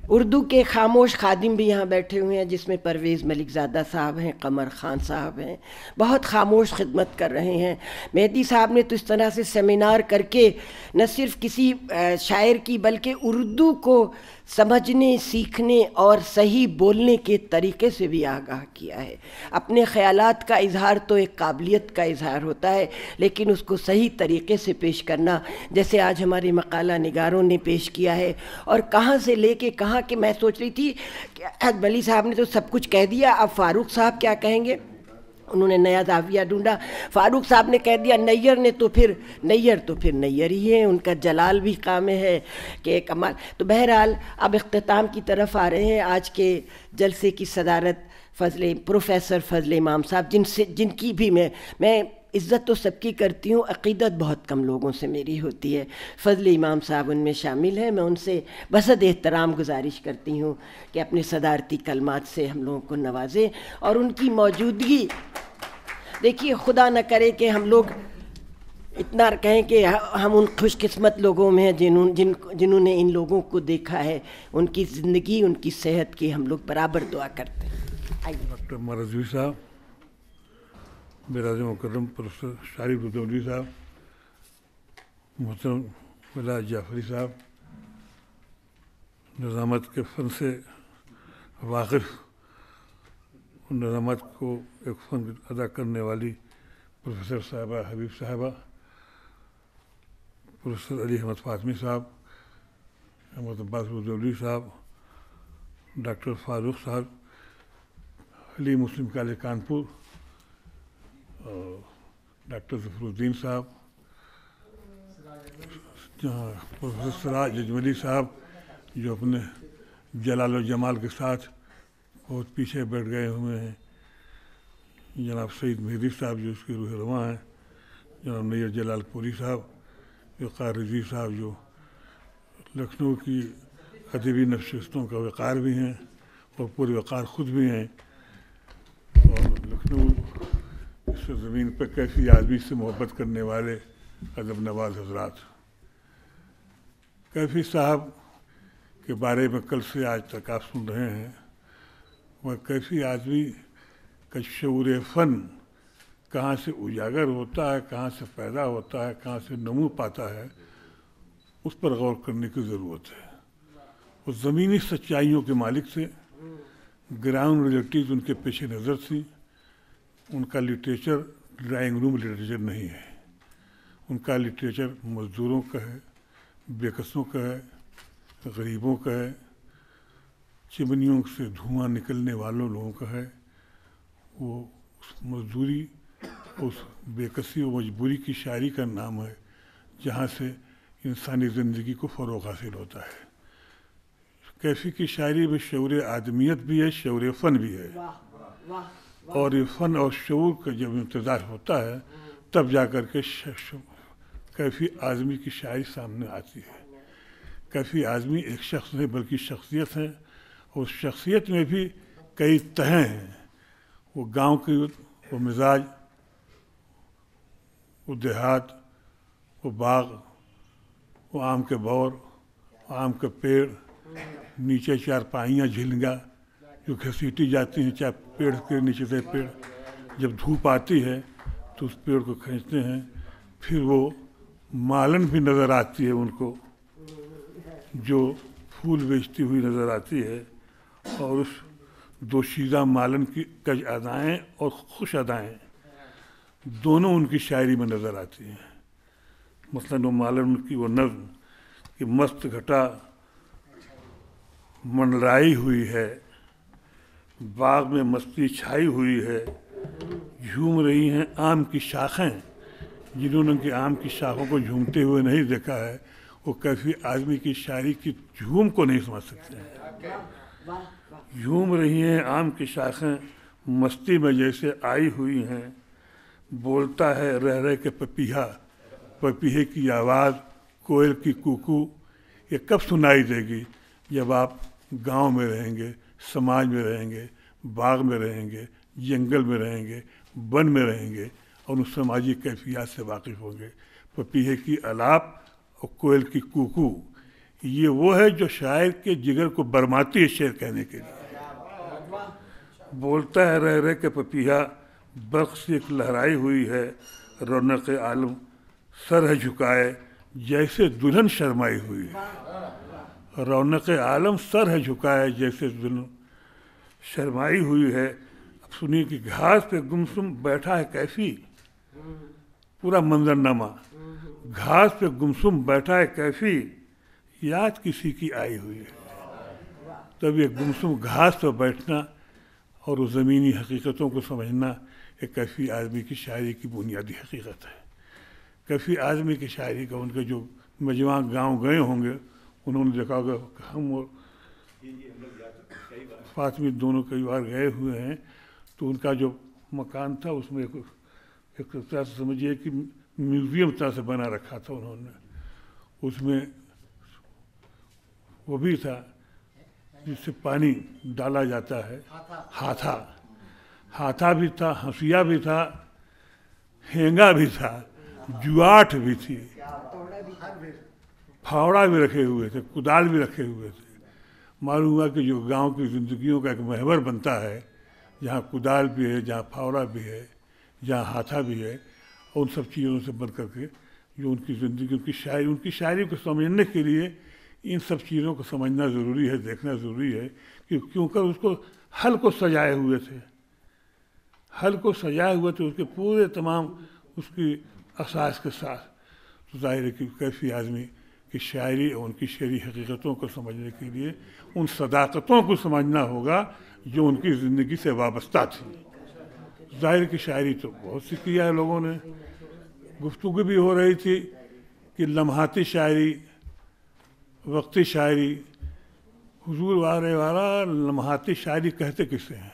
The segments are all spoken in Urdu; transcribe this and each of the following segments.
اردو کے خاموش خادم بھی یہاں بیٹھے ہوئے ہیں، جس میں پرویز ملک زادہ صاحب ہیں، قمر خان صاحب ہیں، بہت خاموش خدمت کر رہے ہیں۔ مہدی صاحب نے تو اس طرح سے سیمینار کر کے نہ صرف کسی شاعر کی بلکہ اردو کو سمجھنے، سیکھنے اور صحیح بولنے کے طریقے سے بھی آگاہ کیا ہے۔ اپنے خیالات کا اظہار تو ایک قابلیت کا اظہار ہوتا ہے، لیکن اس کو صحیح طریقے سے پیش کرنا، جیسے آج ہمارے مقالہ نگاروں نے پیش کیا ہے، اور کہاں سے لے کے کہاں کہ میں سوچ رہی تھی کہ ولی صاحب نے تو سب کچھ کہہ دیا، اب فاروق صاحب کیا کہیں گے؟ انہوں نے نیا زاویہ ڈھونڈا۔ فاروق صاحب نے کہہ دیا نیّر نے تو پھر نیّر ہی ہے، ان کا جلال بھی کام ہے کہ کمال۔ تو بہرحال اب اختتام کی طرف آ رہے ہیں۔ آج کے جلسے کی صدارت پروفیسر فضل امام صاحب، جن کی بھی میں عزت تو سب کی کرتی ہوں، عقیدت بہت کم لوگوں سے میری ہوتی ہے۔ فضل امام صاحب ان میں شامل ہیں۔ میں ان سے بصد احترام گزارش کرتی ہوں کہ اپنے صدارتی کلمات سے ہم لوگوں کو نوازیں، اور ان کی موجودگی، دیکھیے خدا نہ کرے کہ ہم لوگ اتنا کہیں کہ ہم ان خوش قسمت لوگوں میں ہیں جنہوں نے ان لوگوں کو دیکھا ہے، ان کی زندگی، ان کی صحت کی ہم لوگ برابر دعا کرتے ہیں۔ ڈاکٹر مرضوی صاحب، براعظم مکرم پروفیسر شارف رضوی صاحب، محترم ولا جعفری صاحب، نظامت کے فن سے واقف اور نظامت کو ایک فن ادا کرنے والی پروفیسر صاحبہ حبیب صاحبہ، پروفیسر علی احمد فاطمی صاحب، احمد عباس رضوی صاحب، ڈاکٹر فاروق صاحب، علی مسلم کالج کانپور، ڈاکٹر ظفر الدین صاحب، پروفیسر سراج اجملی صاحب جو اپنے جلال و جمال کے ساتھ بہت پیچھے بیٹھ گئے ہوئے ہیں، جناب سعید مہدی صاحب جو اس کے روح رواں ہیں، جناب نیّر جلال پوری صاحب، وقار رضوی صاحب جو لکھنؤ کی ادبی نشستوں کا وقار بھی ہیں اور پورے وقار خود بھی ہیں، اور لکھنؤ اس زمین پہ کیفی آدمی سے محبت کرنے والے ادب نواز حضرات۔ کیفی صاحب کے بارے میں کل سے آج تک آپ سن رہے ہیں، وہ کیفی آدمی کا شعور فن کہاں سے اجاگر ہوتا ہے، کہاں سے پیدا ہوتا ہے، کہاں سے نمو پاتا ہے، اس پر غور کرنے کی ضرورت ہے۔ وہ زمینی سچائیوں کے مالک تھے، گراؤنڈ ریئلٹیز ان کے پیش نظر تھی۔ ان کا لٹریچر ڈرائنگ روم لٹریچر نہیں ہے، ان کا لٹریچر مزدوروں کا ہے، بےکسوں کا ہے، غریبوں کا ہے، چمنیوں سے دھواں نکلنے والوں لوگوں کا ہے۔ وہ اس مزدوری، اس بےکسی و مجبوری کی شاعری کا نام ہے جہاں سے انسانی زندگی کو فروغ حاصل ہوتا ہے۔ کیفی کی شاعری میں شعور آدمیت بھی ہے، شعور فن بھی ہے، اور یہ فن اور شعور کا جب امتزاج ہوتا ہے تب جا کر کے کیفی آدمی کی شاعری سامنے آتی ہے۔ کیفی آدمی ایک شخص نہیں بلکہ شخصیت ہے، اور اس شخصیت میں بھی کئی تہیں ہیں۔ وہ گاؤں کی وہ مزاج، وہ دیہات، وہ باغ، وہ آم کے بور، آم کے پیڑ، نیچے چارپائیاں جھلنگا جو گھسیٹی جاتی ہیں، چاہے پیڑ کے نیچے سے پیڑ، جب دھوپ آتی ہے تو اس پیڑ کو کھینچتے ہیں۔ پھر وہ مالن بھی نظر آتی ہے ان کو جو پھول بیچتی ہوئی نظر آتی ہے، اور اس دوشیزہ مالن کی کج ادائیں اور خوش ادائیں دونوں ان کی شاعری میں نظر آتی ہیں۔ مثلاً وہ مالن کی وہ نظم کہ مست گھٹا منڈرائی ہوئی ہے، باغ میں مستی چھائی ہوئی ہے، جھوم رہی ہیں آم کی شاخیں۔ جنہوں نے کہ آم کی شاخوں کو جھومتے ہوئے نہیں دیکھا ہے وہ کیفی آدمی کی شاعری کی جھوم کو نہیں سمجھ سکتے ہیں۔ جھوم رہی ہیں آم کی شاخیں، مستی میں جیسے آئی ہوئی ہیں، بولتا ہے رہ رہ کے پپیہا، پپیہے کی آواز، کوئل کی کوکو، یہ کب سنائی دے گی؟ جب آپ گاؤں میں رہیں گے، سماج میں رہیں گے، باغ میں رہیں گے، جنگل میں رہیں گے، بن میں رہیں گے اور ان سماجی کیفیات سے واقف ہوں گے۔ پپیہے کی الاپ اور کوئل کی کوکو، یہ وہ ہے جو شاعر کے جگر کو برماتی ہے شعر کہنے کے لیے. بولتا ہے رہ رہ کے پپیہا برق سے ایک لہرائی ہوئی ہے، رونق عالم سر ہے جھکائے جیسے دلہن شرمائی ہوئی ہے. رونق عالم سر ہے جھکائے جیسے دلہن شرمائی ہوئی ہے. اب سنیے کہ گھاس پہ گمسم بیٹھا ہے کیفی، پورا منظرنامہ. گھاس پہ گمسم بیٹھا ہے کیفی، یاد کسی کی آئی ہوئی ہے. تب یہ گمسم گھاس پہ بیٹھنا اور اس زمینی حقیقتوں کو سمجھنا ایک کیفی آدمی کی شاعری کی بنیادی حقیقت ہے. کیفی آدمی کی شاعری کا ان کے جو مجمع گاؤں گئے ہوں گے انہوں نے دیکھا ہوگا کہ ہم اور فاطمی دونوں کئی بار گئے ہوئے ہیں، تو ان کا جو مکان تھا اس میں ایک طرح سے سمجھیے کہ میوزیم طرح سے بنا رکھا تھا انہوں نے. اس میں وہ بھی تھا جس سے پانی ڈالا جاتا ہے، ہاتھا بھی تھا، ہنسیا بھی تھا، ہینگا بھی تھا، جواٹ بھی تھی، پھاوڑا بھی رکھے ہوئے تھے، کدال بھی رکھے ہوئے تھے. معلوم ہوا کہ جو گاؤں کی زندگیوں کا ایک محور بنتا ہے، جہاں کدال بھی ہے، جہاں پھاوڑا بھی ہے، جہاں ہاتھا بھی ہے، ان سب چیزوں سے بن کر کے جو ان کی زندگی، ان کی شاعری کو سمجھنے کے لیے ان سب چیزوں کو سمجھنا ضروری ہے، دیکھنا ضروری ہے کہ کیونکہ اس کو حل کو سجائے ہوئے تھے، اس کے پورے تمام اس کی اساس کے ساتھ. تو ظاہر ہے کہ کیفی آدمی کی شاعری اور ان کی شعری حقیقتوں کو سمجھنے کے لیے ان صداقتوں کو سمجھنا ہوگا جو ان کی زندگی سے وابستہ تھی. ظاہر کی شاعری تو بہت سی کیا ہے لوگوں نے. گفتگو بھی ہو رہی تھی کہ لمحاتی شاعری، وقتی شاعری. حضور والا لمحاتی شاعری کہتے کسے ہیں؟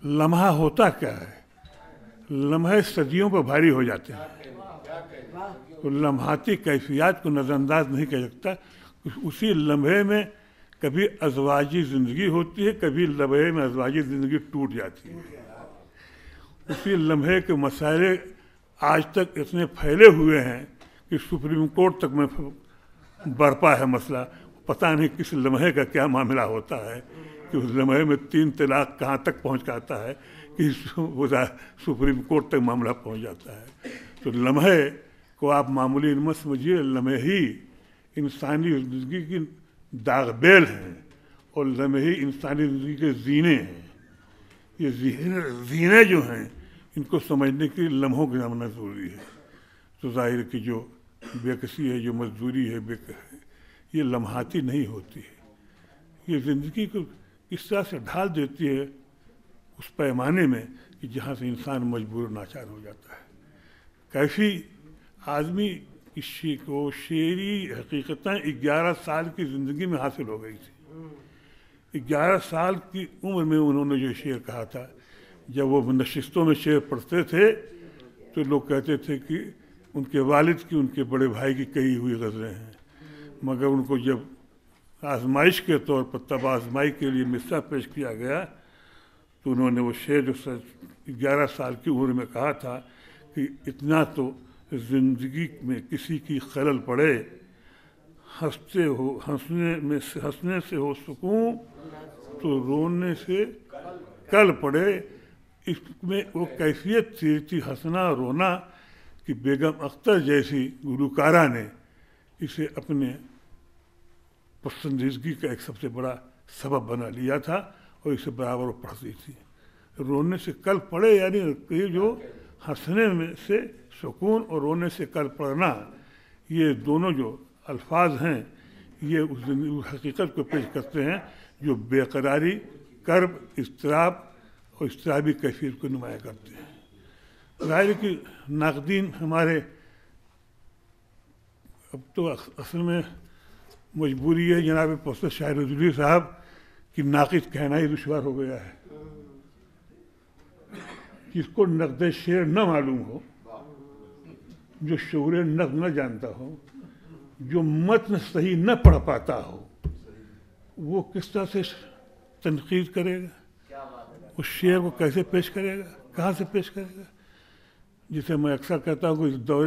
لمحہ ہوتا کیا ہے؟ لمحے صدیوں پر بھاری ہو جاتے ہیں. تو لمحاتی کیفیات کو نظر انداز نہیں کر سکتا. اسی لمحے میں کبھی ازواجی زندگی ہوتی ہے، کبھی لمحے میں ازواجی زندگی ٹوٹ جاتی ہے. اسی لمحے کے مسائل آج تک اتنے پھیلے ہوئے ہیں کہ سپریم کورٹ تک میں برپا ہے مسئلہ. پتہ نہیں کس لمحے کا کیا معاملہ ہوتا ہے کہ اس لمحے میں 3 طلاق کہاں تک پہنچ جاتا ہے کہ وہ سپریم کورٹ تک معاملہ پہنچ جاتا ہے. تو لمحے کو آپ معمولی مت سمجھیے، لمحے ہی انسانی زندگی کی داغ بیل ہیں اور لمحے ہی انسانی زندگی کے زینے ہیں. یہ زینے جو ہیں ان کو سمجھنے کے لیے لمحوں کا جاننا ضروری ہے. تو ظاہر کی جو بے کسی ہے، جو مزدوری ہے، یہ لمحاتی نہیں ہوتی ہے. یہ زندگی کو اس طرح سے ڈھال دیتی ہے اس پیمانے میں کہ جہاں سے انسان مجبور ناچار ہو جاتا ہے. کیفی آدمی کسی کو شعری حقیقتاً 11 سال کی زندگی میں حاصل ہو گئی تھی. 11 سال کی عمر میں انہوں نے جو شعر کہا تھا، جب وہ نشستوں میں شعر پڑھتے تھے تو لوگ کہتے تھے کہ ان کے والد کی، ان کے بڑے بھائی کی کہی ہوئی غزلیں ہیں. مگر ان کو جب آزمائش کے طور پر تب آزمائی کے لیے مصرع پیش کیا گیا تو انہوں نے وہ شعر جو 11 سال کی عمر میں کہا تھا کہ اتنا تو زندگی میں کسی کی خلل پڑے، ہنسنے سے ہو سکون تو رونے سے کل پڑے. اس میں وہ کیفیت تھی ہنسنا رونا کہ بیگم اختر جیسی گلوکارہ نے اسے اپنے پسندیدگی کا ایک سب سے بڑا سبب بنا لیا تھا اور اسے برابر وہ پڑھتی تھی. رونے سے کل پڑے یعنی یہ جو ہنسنے میں سے سکون اور رونے سے کل پڑنا، یہ دونوں جو الفاظ ہیں یہ اس حقیقت کو پیش کرتے ہیں جو بے قراری، کرب، اضطراب اور اضطرابی کیفیت کو نمایاں کرتے ہیں. ظاہر کہ ناقدین ہمارے اب تو اصل میں مجبوری ہے جناب پروفیسر شاہد رضوی صاحب کہ ناقد کہنا ہی دشوار ہو گیا ہے. جس کو نقد شعر نہ معلوم ہو، جو شعور نقد نہ جانتا ہو، جو متن صحیح نہ پڑھ پاتا ہو، وہ کس طرح سے تنقید کرے گا؟ اس شعر کو کیسے پیش کرے گا؟ کہاں سے پیش کرے گا؟ جسے میں اکثر کہتا ہوں کہ اس دور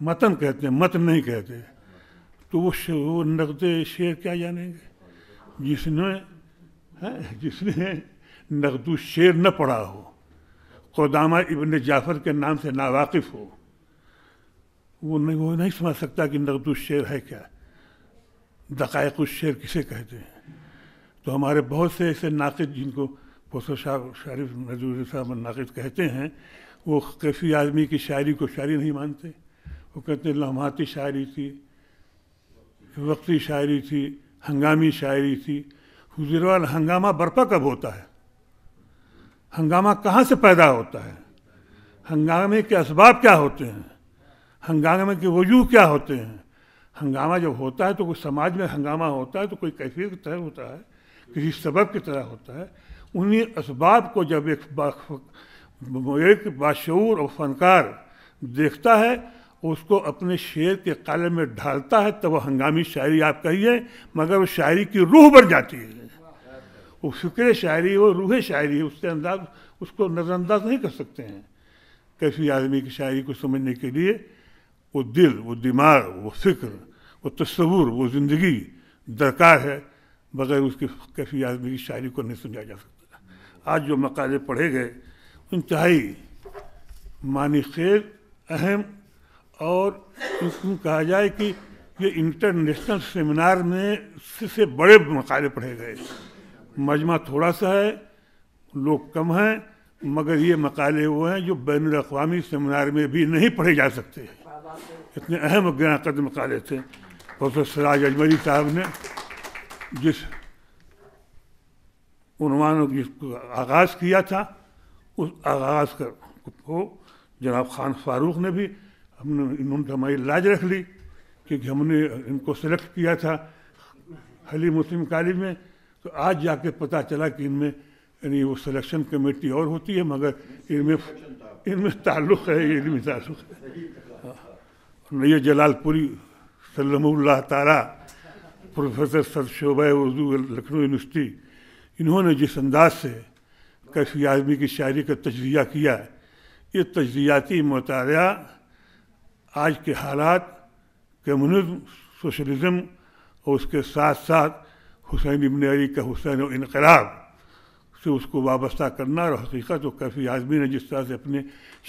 متن کہتے ہیں، متن نہیں کہتے، تو وہ نقد شعر کیا جانیں گے جس نے نقد الشعر نہ پڑھا ہو، قدامہ ابن جعفر کے نام سے ناواقف ہو، وہ نہیں سمجھ سکتا کہ نقد الشعر ہے کیا، دقائق الشعر کسے کہتے ہیں۔ تو ہمارے بہت سے ایسے ناقد جن کو پروفیسر شریف نظوری صاحب ناقد کہتے ہیں، وہ کیفی اعظمی کی شاعری کو شاعری نہیں مانتے، وہ کہتے ہیں لمحاتی شاعری تھی، وقتی شاعری تھی، ہنگامی شاعری تھی۔ حضور ہنگامہ برپا کب ہوتا ہے؟ ہنگامہ کہاں سے پیدا ہوتا ہے؟ ہنگامے کے اسباب کیا ہوتے ہیں؟ ہنگامے کے وجوہ کیا ہوتے ہیں؟ ہنگامہ جب ہوتا ہے تو کوئی سماج میں ہنگامہ ہوتا ہے تو کوئی کیفیت کی طرح ہوتا ہے، کسی سبب کی طرح ہوتا ہے۔ انہیں اسباب کو جب ایک باشعور اور فنکار دیکھتا ہے، اس کو اپنے شعر کے قالب میں ڈھالتا ہے، تب وہ ہنگامی شاعری آپ کہیے، مگر وہ شاعری کی روح بن جاتی ہے، وہ فکر شاعری، وہ روح شاعری، اس کو نظر انداز نہیں کر سکتے ہیں۔ کیفی اعظمی کی شاعری کو سمجھنے کے لیے وہ دل، وہ دماغ، وہ فکر، وہ تصور، وہ زندگی درکار ہے، بغیر اس کی کیفی اعظمی کی شاعری کو نہیں سمجھا جا سکتا۔ آج جو مقالے پڑھے گئے انتہائی معنی خیز، اہم، اور اس کو کہا جائے کہ یہ انٹرنیشنل سیمینار میں سے بڑے مقالے پڑھے گئے۔ مجمع تھوڑا سا ہے، لوگ کم ہیں، مگر یہ مقالے وہ ہیں جو بین الاقوامی سیمینار میں بھی نہیں پڑھے جا سکتے، اتنے اہم اور گراں قدر مقالے تھے۔ پروفیسر سراج اجمری صاحب نے جس عنوان جس کو آغاز کیا تھا، اس آغاز کو جناب خان فاروق نے بھی انہوں نے ہماری لاج رکھ لی، کیونکہ ہم نے ان کو سلیکٹ کیا تھا حلیم مسلم کالج میں، تو آج جا کے پتہ چلا کہ ان میں یعنی وہ سلیکشن کمیٹی اور ہوتی ہے، مگر ان میں تعلق ہے، یہ علمی تعلق ہے۔ نیر جلال پوری سلم اللہ تعالیٰ، پروفیسر صد شعبہ اردو لکھنؤ یونیورسٹی، انہوں نے جس انداز سے کیفی اعظمی کی شاعری کا تجزیہ کیا، یہ تجزیاتی مطالعہ آج کے حالات، کمیونزم، سوشلزم اور اس کے ساتھ ساتھ حسین ابن علی کا حسین و انقلاب سے اس کو وابستہ کرنا، اور حقیقت و کیفی اعظمی نے جس طرح سے اپنے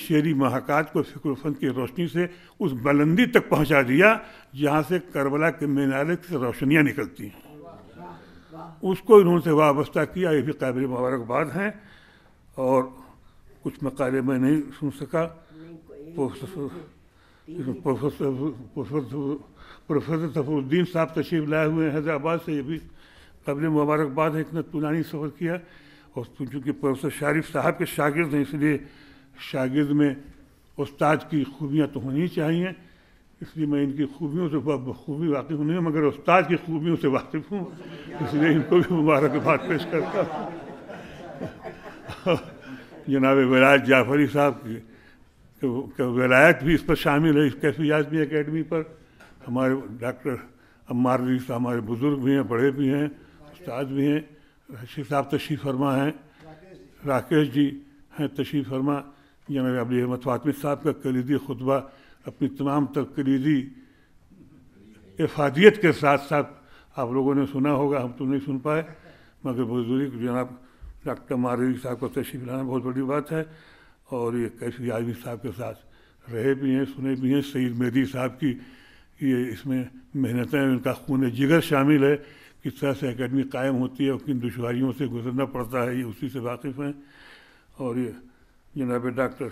شعری محاکات کو فکر و فن کی روشنی سے اس بلندی تک پہنچا دیا جہاں سے کربلا کے مینارے سے روشنیاں نکلتی ہیں، اس کو انہوں نے وابستہ کیا، یہ بھی قابل مبارکباد ہیں۔ اور کچھ مقالے میں نہیں سن سکا، پروفیسر ظفر الدین صاحب تشریف لائے ہوئے ہیں حیدرآباد سے، یہ بھی قابل مبارکباد ہے، اتنا طولانی سفر کیا۔ اور چونکہ پروفیسر شریف صاحب کے شاگرد ہیں، اس لیے شاگرد میں استاد کی خوبیاں تو ہونی چاہیے، اس لیے میں ان کی خوبیوں سے بخوبی واقف نہیں ہوں، مگر استاد کی خوبیوں سے واقف ہوں، اس لیے ان کو بھی مبارکباد پیش کرتا ہوں۔ جناب ولایت جعفری صاحب کی ولایت بھی اس پر شامل ہے، اس کیفی اعظمی اکیڈمی پر۔ ہمارے ڈاکٹر عمار رضوی صاحب ہمارے بزرگ بھی ہیں، بڑے بھی ہیں، استاد بھی ہیں، رشید صاحب تشریف فرما ہیں، راکیش جی ہیں تشریف فرما۔ جناب ابلی احمد فاطمی صاحب کا کلیدی خطبہ اپنی تمام تر کلیدی افادیت کے ساتھ ساتھ آپ لوگوں نے سنا ہوگا، ہم تو نہیں سن پائے، مگر بزرگ جناب ڈاکٹر عمار رضوی صاحب کو تشریف لانا بہت بڑی بات ہے۔ اور یہ کیفی اعظمی صاحب کے ساتھ رہے بھی ہیں، سنے بھی ہیں۔ سید مہدی صاحب کی یہ اس میں محنتیں، ان کا خون جگر شامل ہے، کس طرح سے اکیڈمی قائم ہوتی ہے اور کن دشواریوں سے گزرنا پڑتا ہے، یہ اسی سے واقف ہیں۔ اور یہ جناب ڈاکٹر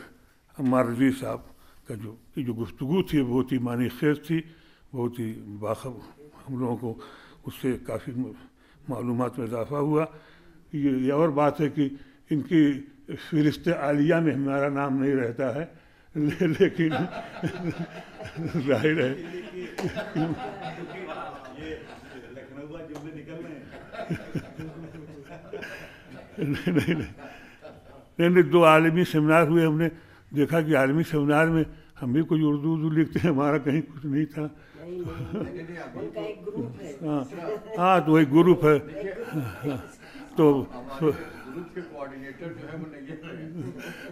عمار رضوی صاحب کا جو گفتگو تھی بہت ہی معنی خیز تھی، بہت ہی باخبر، ہم لوگوں کو اس سے کافی معلومات میں اضافہ ہوا۔ یہ اور بات ہے کہ ان کی فہرست عالیہ میں ہمارا نام نہیں رہتا ہے، لیکن ظاہر ہے نہیں، دو عالمی سیمینار ہوئے، ہم نے دیکھا کہ عالمی سیمینار میں ہم بھی کچھ اردو لکھتے ہیں، ہمارا کہیں کچھ نہیں تھا۔ ہاں تو ایک گروپ ہے، تو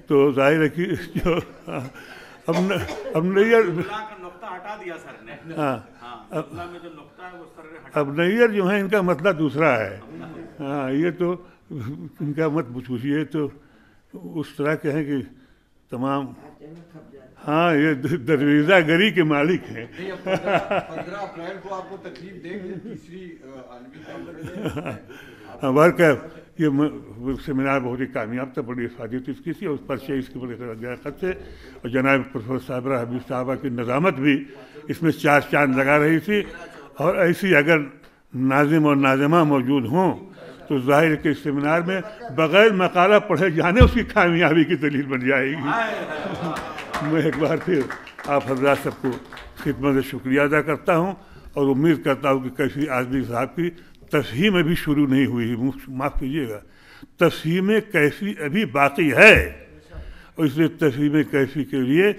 تو ظاہر ہے کہ جو اب نیر ہاں اب نیر جو ہیں ان کا مسئلہ دوسرا ہے. ہاں یہ تو ان کا مت پوچھیے، تو اس طرح کے ہیں کہ تمام ہاں یہ درویزہ گری کے مالک ہیں. 15 اپریل کو آپ کو تکلیف دے گی تیسری یہ سیمینار بہت ہی کامیاب تھا، بڑی افادیت اس کی تھی، اور اس پرچے اس کے بڑے خط تھے، اور جناب پروفیسر صابرہ حبیب صاحبہ کی نظامت بھی اس میں 4 چاند لگا رہی تھی. اور ایسی اگر ناظم اور ناظمہ موجود ہوں تو ظاہر ہے کہ اس سیمینار میں بغیر مقالہ پڑھے جانے اس کی کامیابی کی دلیل بن جائے گی. میں ایک بار پھر آپ حضرات سب کو خدمت سے شکریہ ادا کرتا ہوں، اور امید کرتا ہوں کہ کیفی اعظمی صاحب کی تفہیم ابھی شروع نہیں ہوئی، معاف کیجیے گا، تفہیم کیفی ابھی باقی ہے، اور اس لیے تفہیم کیفی کے لیے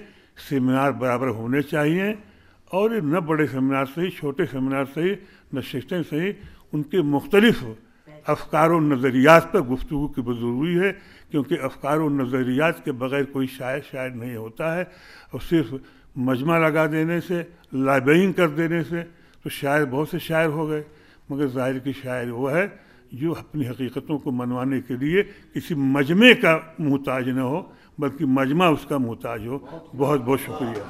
سیمینار برابر ہونے چاہیے. اور نہ بڑے سیمینار سے ہی، چھوٹے سیمینار سے ہی، نشستیں سے ہی ان کے مختلف افکار و نظریات پر گفتگو کی ضروری ہے، کیونکہ افکار و نظریات کے بغیر کوئی شاعر نہیں ہوتا ہے. اور صرف مجمع لگا دینے سے، لابینگ کر دینے سے تو شاعر بہت سے شاعر ہو گئے، مگر ظاہر کی شاعر وہ ہے جو اپنی حقیقتوں کو منوانے کے لیے کسی مجمع کا محتاج نہ ہو، بلکہ مجمع اس کا محتاج ہو. بہت بہت شکریہ.